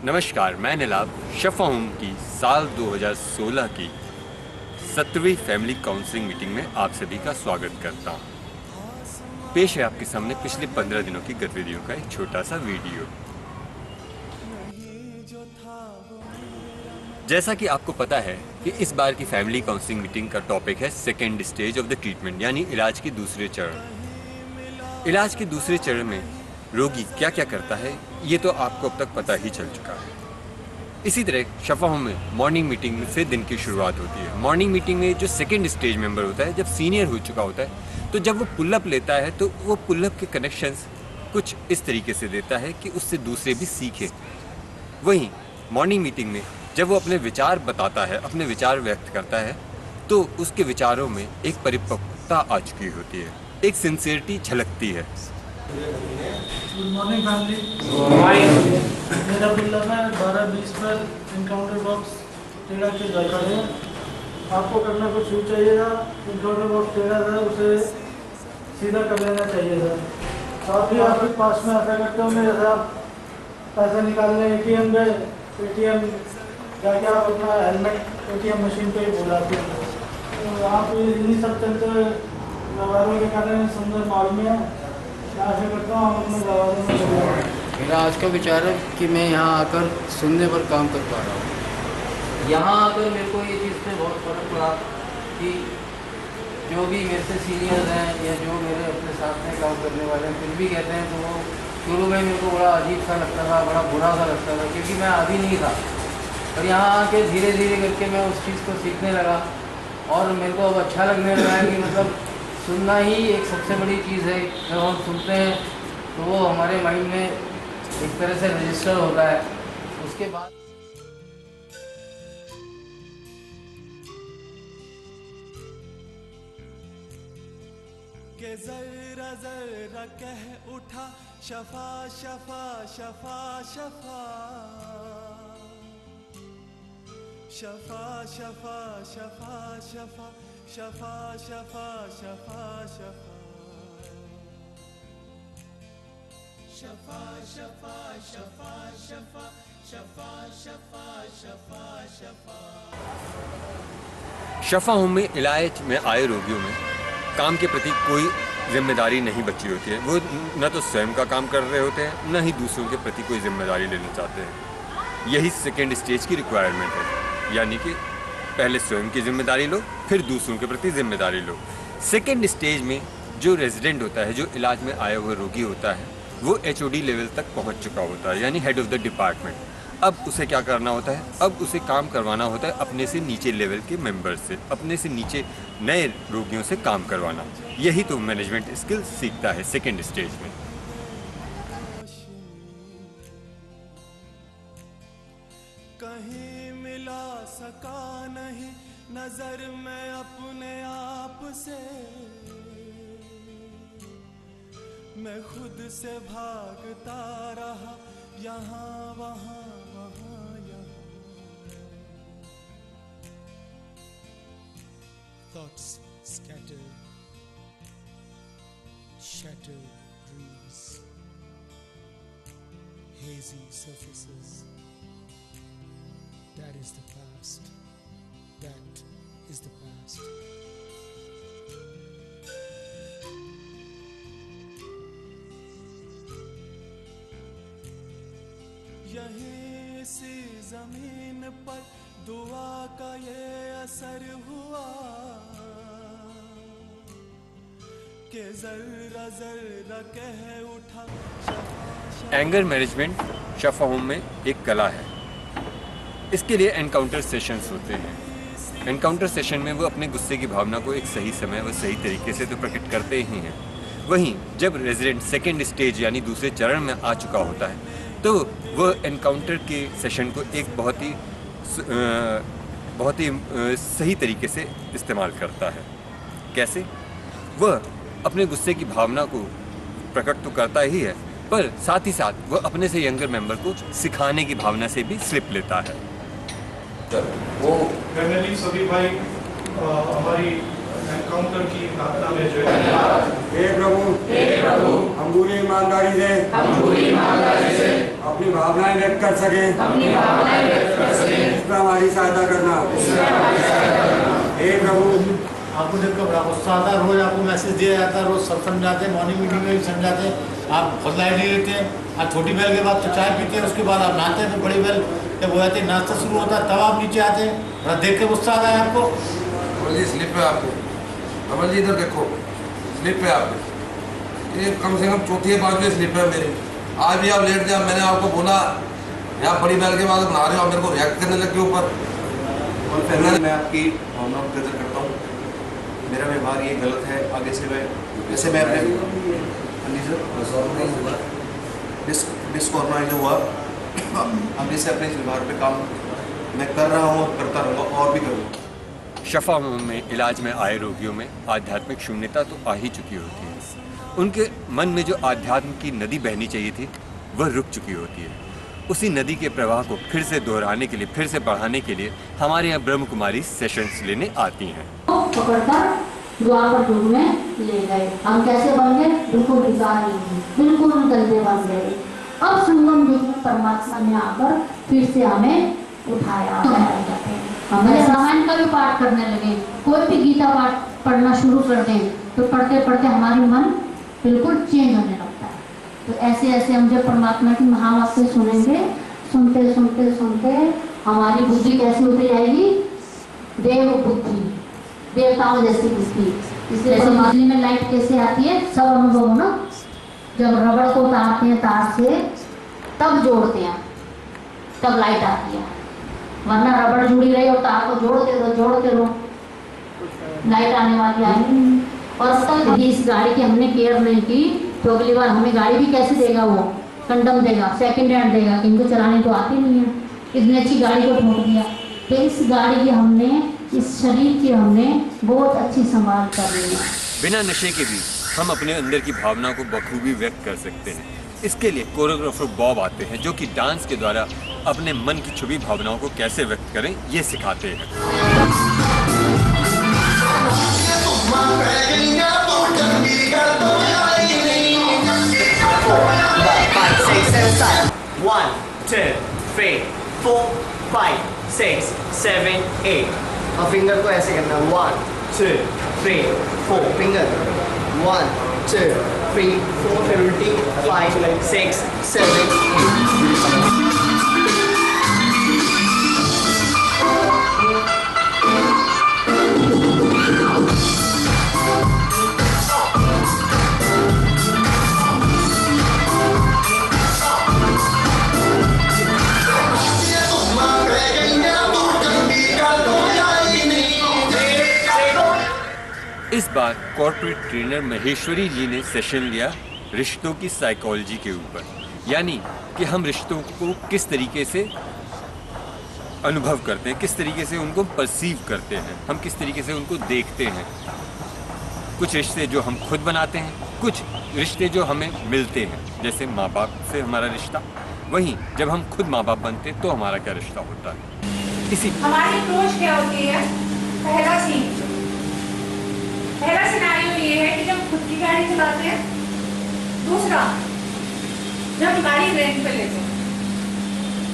नमस्कार, मैं नीलाभ शफा होम की साल 2016 की 17वीं फैमिली काउंसलिंग मीटिंग में आप सभी का स्वागत करता हूं। पेश है आपके सामने पिछले 15 दिनों की गतिविधियों का एक छोटा सा वीडियो। जैसा कि आपको पता है कि इस बार की फैमिली काउंसलिंग मीटिंग का टॉपिक है second stage of the treatment, यानी इलाज के दूसरे चरण। इलाज के दूसरे चरण में रोगी क्या क्या करता है ये तो आपको अब तक पता ही चल चुका है। इसी तरह शफा होम में मॉर्निंग मीटिंग से दिन की शुरुआत होती है। मॉर्निंग मीटिंग में जो सेकेंड स्टेज मेंबर होता है, जब सीनियर हो चुका होता है, तो जब वो पुलअप लेता है तो वो पुलअप के कनेक्शंस कुछ इस तरीके से देता है कि उससे दूसरे भी सीखें। वहीं मॉर्निंग मीटिंग में जब वो अपने विचार बताता है, अपने विचार व्यक्त करता है, तो उसके विचारों में एक परिपक्वता आ चुकी होती है, एक सिंसियरिटी झलकती है। Good morning family. Good morning. मेरा पुलअप है 12-20 पर इनकाउंटर बॉक्स टेढ़ा के दरकार है। आपको करना कुछ यूँ चाहिए था, इनकाउंटर बॉक्स टेढ़ा था उसे सीधा कर लेना चाहिए था। साथ ही आपके पास में ऐसा करते होंगे जैसे आप पैसा निकालने ATM गए, ATM जाके आप अपना हेलमेट ATM मशीन पे ही भुलाते हैं। तो आप इन्हीं सब चलते व्यवहारों के कारण सुंदर मालूम है। आशा करता हूँ आप अपने व्यवहारों में मेरा आज का विचार है कि मैं यहाँ आकर सुनने पर काम कर पा रहा हूँ। यहाँ आकर मेरे को ये चीज़ पे बहुत फ़र्क पड़ा कि जो भी मेरे से सीनियर हैं या जो मेरे अपने साथ में काम करने वाले हैं कुछ भी कहते हैं तो वो शुरू में मेरे को बड़ा अजीब सा लगता था, बड़ा बुरा सा लगता था, क्योंकि मैं आदी नहीं था। और यहाँ आके धीरे धीरे करके मैं उस चीज़ को सीखने लगा और मेरे को अब अच्छा लगने लगा है कि मतलब सुनना ही एक सबसे बड़ी चीज़ है। जब हम सुनते हैं तो वो हमारे माइंड में एक तरह से रजिस्टर होता है। उसके बाद के जरा जरा कह उठा शफा शफा शफा शफा शफा शफा शफा शफा शफा शफा शफा शफा शफा शफा शफा शफा शफा शफा शफा। शफा होम में इलाज में आए रोगियों में काम के प्रति कोई जिम्मेदारी नहीं बची होती है। वो न तो स्वयं का काम कर रहे होते हैं, न ही दूसरों के प्रति कोई जिम्मेदारी लेना चाहते हैं। यही सेकेंड स्टेज की रिक्वायरमेंट है, यानी कि पहले स्वयं की जिम्मेदारी लो, फिर दूसरों के प्रति जिम्मेदारी लो। सेकेंड स्टेज में जो रेजिडेंट होता है, जो इलाज में आया हुआ रोगी होता है, वो HOD लेवल तक पहुंच चुका होता है, यानी हेड ऑफ द डिपार्टमेंट। अब उसे क्या करना होता है? अब उसे काम करवाना होता है अपने से नीचे लेवल के मेंबर से, अपने से नीचे नए रोगियों से काम करवाना। यही तो मैनेजमेंट स्किल सीखता है सेकेंड स्टेज में। कहीं मिला सका नहीं नजर में अपने आप से, मैं खुद से भागता रहा यहाँ वहाँ वहाँ यहाँ। Thoughts scattered, shattered dreams, hazy surfaces. That is the past. That is the past. यहीं इसी जमीन पर दुआ का ये असर हुआ कि जर्रा जर्रा कह उठा। एंगर मैनेजमेंट शफा होम में एक कला है। इसके लिए एनकाउंटर सेशंस होते हैं। एनकाउंटर सेशन में वो अपने गुस्से की भावना को एक सही समय व सही तरीके से तो प्रकट करते ही हैं। वहीं जब रेजिडेंट सेकेंड स्टेज यानी दूसरे चरण में आ चुका होता है तो वह एनकाउंटर के सेशन को एक बहुत ही सही तरीके से इस्तेमाल करता है। कैसे? वह अपने गुस्से की भावना को प्रकट तो करता ही है, पर साथ ही साथ वह अपने से यंगर मेंबर को सिखाने की भावना से भी स्लिप लेता है। वो जनरली सभी भाई हमारी एनकाउंटर की प्रार्थना में जो है, हे प्रभु हम पूरी ईमानदारी से अपनी भावनाएं व्यक्त कर सके, इसमें हमारी सहायता करना। हे प्रभु, आपको देखकर बड़ा गुस्सा आता है। रोज आपको मैसेज दिया जाता है, रोज सब समझाते हैं, मॉर्निंग मीटिंग में भी समझाते हैं, आप खुद लाइट नहीं लेते हैं। आज छोटी बेल के बाद तो चाय पीते हैं, उसके बाद आप नहाते हैं, फिर बड़ी बेल जब हो जाती है, नाश्ता शुरू होता है, तब आप नीचे आते हैं। बड़ा देख के गुस्सा आता है आपको। कमल जी स्लिप है आपको, कमल जी इधर देखो, स्लिप है आपको, ये कम से कम चौथी या पाँचवीं स्लिप है मेरी। आज भी आप लेट जाए, मैंने आपको बोला यहाँ बड़ी बैल के बाद नहा रहे हो, आप मेरे को रिएक्ट करने लगे ऊपर। और पहले मैं आपकी भावनाओं की कदर करता हूँ, मेरा व्यवहार ये गलत है, आगे से मैं जैसे मैं अपने डिसऑर्गेनाइज हुआ, आगे से अपने इस व्यवहार पे काम मैं कर रहा हूँ और करता रहूँगा और भी करूँगा। शफा में इलाज में आए रोगियों में आध्यात्मिक शून्यता तो आ ही चुकी होती है। उनके मन में जो आध्यात्म की नदी बहनी चाहिए थी वह रुक चुकी होती है। उसी नदी के प्रवाह को फिर से दोहराने के लिए, फिर से बढ़ाने के लिए हमारे यहाँ ब्रह्म कुमारी सेशंस लेने आती हैं। पकड़कर द्वापर युग में ले गए। हम कैसे बन गए? बिल्कुल विकार नहीं, बिल्कुल गंदे बन गए। अब संगम युग में परमात्मा ने आकर फिर से हमें उठाया। हमें रामायण का भी पाठ करने लगे। कोई भी गीता पाठ पढ़ना शुरू कर दें तो पढ़ते पढ़ते हमारी मन बिल्कुल चेंज होने लगता है। तो ऐसे ऐसे हम जब परमात्मा की महावाक्य सुनेंगे, सुनते सुनते सुनते हमारी बुद्धि कैसी होती जाएगी? देव बुद्धि, देवताओं जैसी बुद्धि। इसलिए बिजली में लाइट कैसे आती है, सब अनुभव हो ना। जब रबड़ को उतारते हैं तार से तब जोड़ते हैं, तब लाइट आती है। वरना रबड़ जुड़ी रही और तार को जोड़ते रहो, लाइट आने वाली आएगी। और तब इस गाड़ी की हमने केयर नहीं की तो अगली बार हमें गाड़ी भी कैसे देगा? वो कंडम देगा, सेकंड हैंड देगा, किनको चलाने तो आती नहीं है। इतनी अच्छी गाड़ी को ठोक दिया। तो इस गाड़ी की हमने, इस शरीर की हमने बहुत अच्छी संभाल कर ली है। बिना नशे के भी हम अपने अंदर की भावना को बखूबी व्यक्त कर सकते हैं। इसके लिए कोरियोग्राफर बॉब आते हैं जो कि डांस के द्वारा अपने मन की छुपी भावनाओं को कैसे व्यक्त करें ये सिखाते हैं। 1, 2, 3, 4, 5, 6, 7, 8 और फिंगर को ऐसे करना। 1, 2, 3, 4 फिंगर। 1, 2, 3, 4 फिर उल्टी। 5, 6, 7, 8 इस बार कॉर्पोरेट ट्रेनर महेश्वरी जी ने सेशन लिया रिश्तों की साइकोलॉजी के ऊपर, यानी कि हम रिश्तों को किस तरीके से अनुभव करते हैं, किस तरीके से उनको परसीव करते हैं, हम किस तरीके से उनको देखते हैं। कुछ रिश्ते जो हम खुद बनाते हैं, कुछ रिश्ते जो हमें मिलते हैं, जैसे माँ बाप से हमारा रिश्ता। वहीं जब हम खुद माँ बाप बनते हैं तो हमारा क्या रिश्ता होता है। इसी हमारी अप्रोच क्या होती है? पहला सिनेरियो ये है कि जब खुद की गाड़ी चलाते हैं। दूसरा, जब गाड़ी रेंट पे लेते हैं,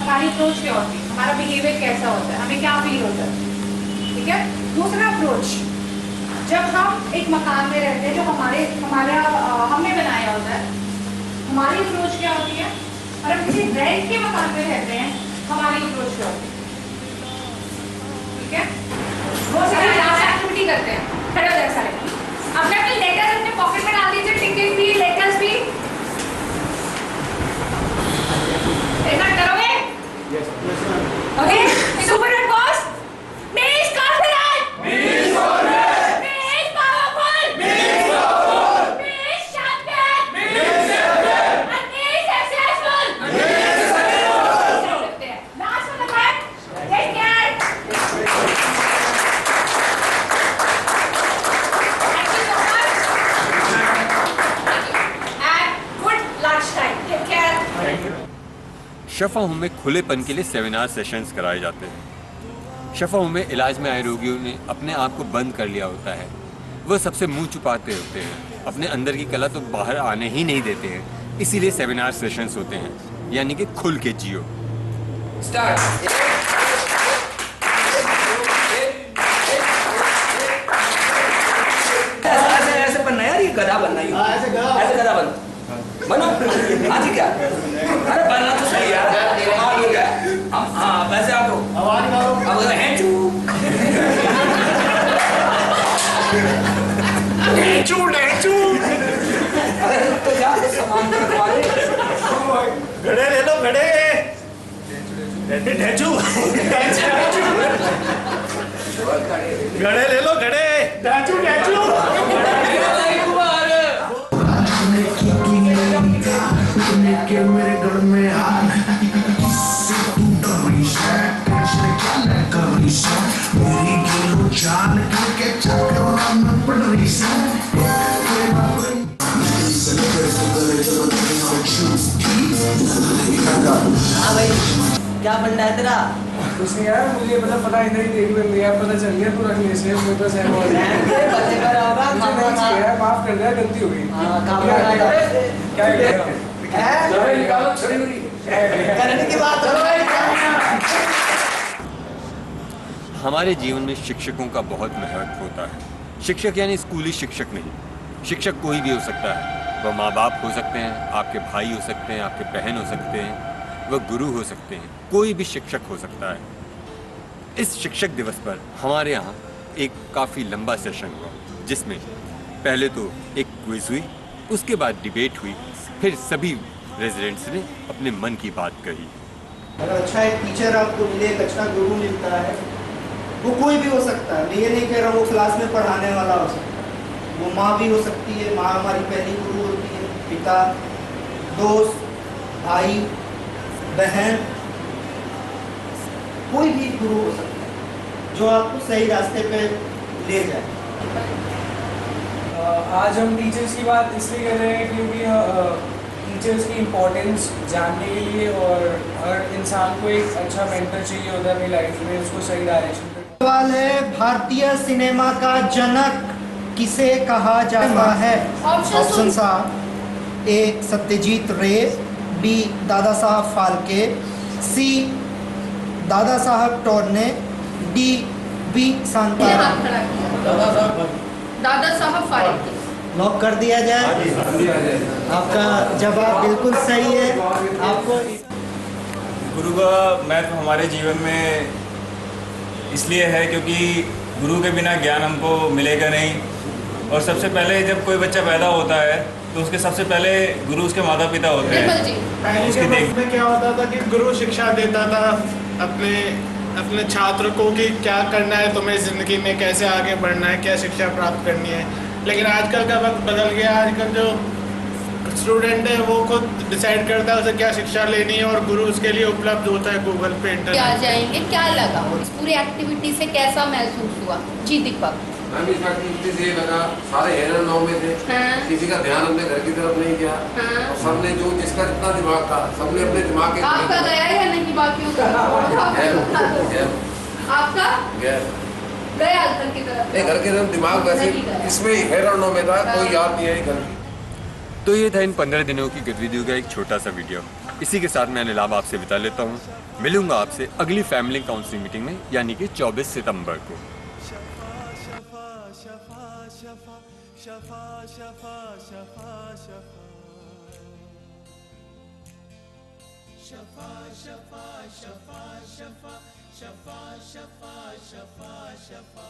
हमारी अप्रोच क्या होती है, हमारा बिहेवियर कैसा होता है, हमें क्या फील होता है। ठीक है। दूसरा अप्रोच, जब हम एक मकान में रहते हैं जो हमने बनाया होता है, हमारी अप्रोच क्या होती है। और हम किसी रेंट के मकान में रहते हैं, हमारी अप्रोच क्या होती है। ठीक है। वो सारी एक्टिविटी करते हैं। खड़े हो जाए सारे, अपने अपने लेटर्स अपने पॉकेट में डाल दीजिए, टिकट भी, लेटर्स भी। ऐसा करोगे? Okay. Super hit boss, me is confident, me is confident, me is powerful, me is powerful, me is champion, me is champion, and me is successful, me is successful. Last one again, take care. Shafa home में खुलेपन के लिए seminar sessions कराए जाते हैं। शफा home में इलाज में आए रोगियों ने अपने आप को बंद कर लिया होता है। वह सबसे मुंह छुपाते होते हैं, अपने अंदर की कला तो बाहर आने ही नहीं देते हैं। इसीलिए सेमिनार सेशंस होते हैं। यानी कि खुल के जियो। स्टार्ट। ऐसे बनना यार, ये गधा बनना ही ऐसे गधा बनो आज क्या। अरे बनना तो सही यार, कमाल हो गया। हाँ वैसे आप अब हैचू हैचू हैचू। अरे तो जा सामान करवा ले। घड़े ले लो घड़े। ढेचू घड़े ले लो घड़े। ढेचू ढेचू मेरे घर में मेरी गेलो जान के चक्कर में पड़ रही हाँ भाई क्या बनना है तेरा? कुछ नहीं यार, मुझे मतलब पता इधर ही देख में यार पता चल गया तू रखने से मुझे तो सहम हो गया। बच्चे का होगा यार माफ कर दे, गलती हो गई। क्या है निकालो छोड़ी करने की बात करो। हमारे जीवन में शिक्षकों का बहुत महत्व होता है। शिक्षक यानी स्कूली शिक्षक नहीं, शिक्षक कोई भी हो सकता है। वह माँ बाप हो सकते हैं, आपके भाई हो सकते हैं, आपके बहन हो सकते हैं, वह गुरु हो सकते हैं, कोई भी शिक्षक हो सकता है। इस शिक्षक दिवस पर हमारे यहाँ एक काफ़ी लंबा सेशन हुआ, जिसमें पहले तो एक क्विज हुई, उसके बाद डिबेट हुई, फिर सभी रेजिडेंट्स ने अपने मन की बात कही। अगर अच्छा एक टीचर आपको मिले, एक अच्छा गुरु मिलता है, वो कोई भी हो सकता है। मैं ये नहीं कह रहा वो क्लास में पढ़ाने वाला हो सकता है, वो माँ भी हो सकती है। माँ हमारी पहली गुरु होती है, पिता, दोस्त, भाई, बहन, कोई भी गुरु हो सकता है जो आपको सही रास्ते पे ले जाए। आज हम टीचर्स की बात इसलिए कर रहे हैं क्योंकि टीचर्स की इम्पोर्टेंस जानने के लिए, और हर इंसान को एक अच्छा मेंटर चाहिए होता है अपनी लाइफ में, उसको सही डायरेक्शन पे। सवाल है, भारतीय सिनेमा का जनक किसे कहा जाता है? ऑप्शन साहब, ए सत्यजीत रे, बी दादा साहब फाल्के, सी Dada Saheb टोरने, D B Shantaram. Dada Saheb Phalke. Lock कर दिया जाए? आपका जवाब बिल्कुल सही है। आपको गुरु का महत्व हमारे जीवन में इसलिए है क्योंकि गुरु के बिना ज्ञान हमको मिलेगा नहीं। और सबसे पहले जब कोई बच्चा पैदा होता है तो उसके सबसे पहले गुरु उसके माता पिता होते हैं। पहले के वक्त में क्या होता था कि गुरु शिक्षा देता था अपने छात्र को कि क्या करना है तुम्हें ज़िंदगी में, कैसे आगे बढ़ना है, क्या शिक्षा प्राप्त करनी है। लेकिन आजकल का वक्त बदल गया। आजकल जो स्टूडेंट है वो खुद डिसाइड करता है उसे क्या शिक्षा लेनी है, और गुरु उसके लिए उपलब्ध होता है गूगल पे, इंटरनेट। क्या जाएंगे, क्या लगा इस पूरी एक्टिविटी से, कैसा महसूस हुआ? जी दीपक। मैम इस एक्टिविटी से ये लगा, सारे हेरन नाव में थे। हाँ। किसी का ध्यान हमने घर की तरफ नहीं किया। हाँ। और सबने जो जिसका जितना दिमाग था सबने अपने दिमाग के। आपका गया या नहीं? बाकियों का आपका गया घर की तरफ? नहीं, घर के तरफ दिमाग वैसे इसमें हेरन नाव में था, कोई याद नहीं है घर। तो ये था इन 15 दिनों की गतिविधियों का एक छोटा सा वीडियो। इसी के साथ मैं अनिल आपसे विदा लेता हूँ। मिलूंगा आपसे अगली फैमिली काउंसलिंग मीटिंग में, यानी कि 24 सितंबर को। शफा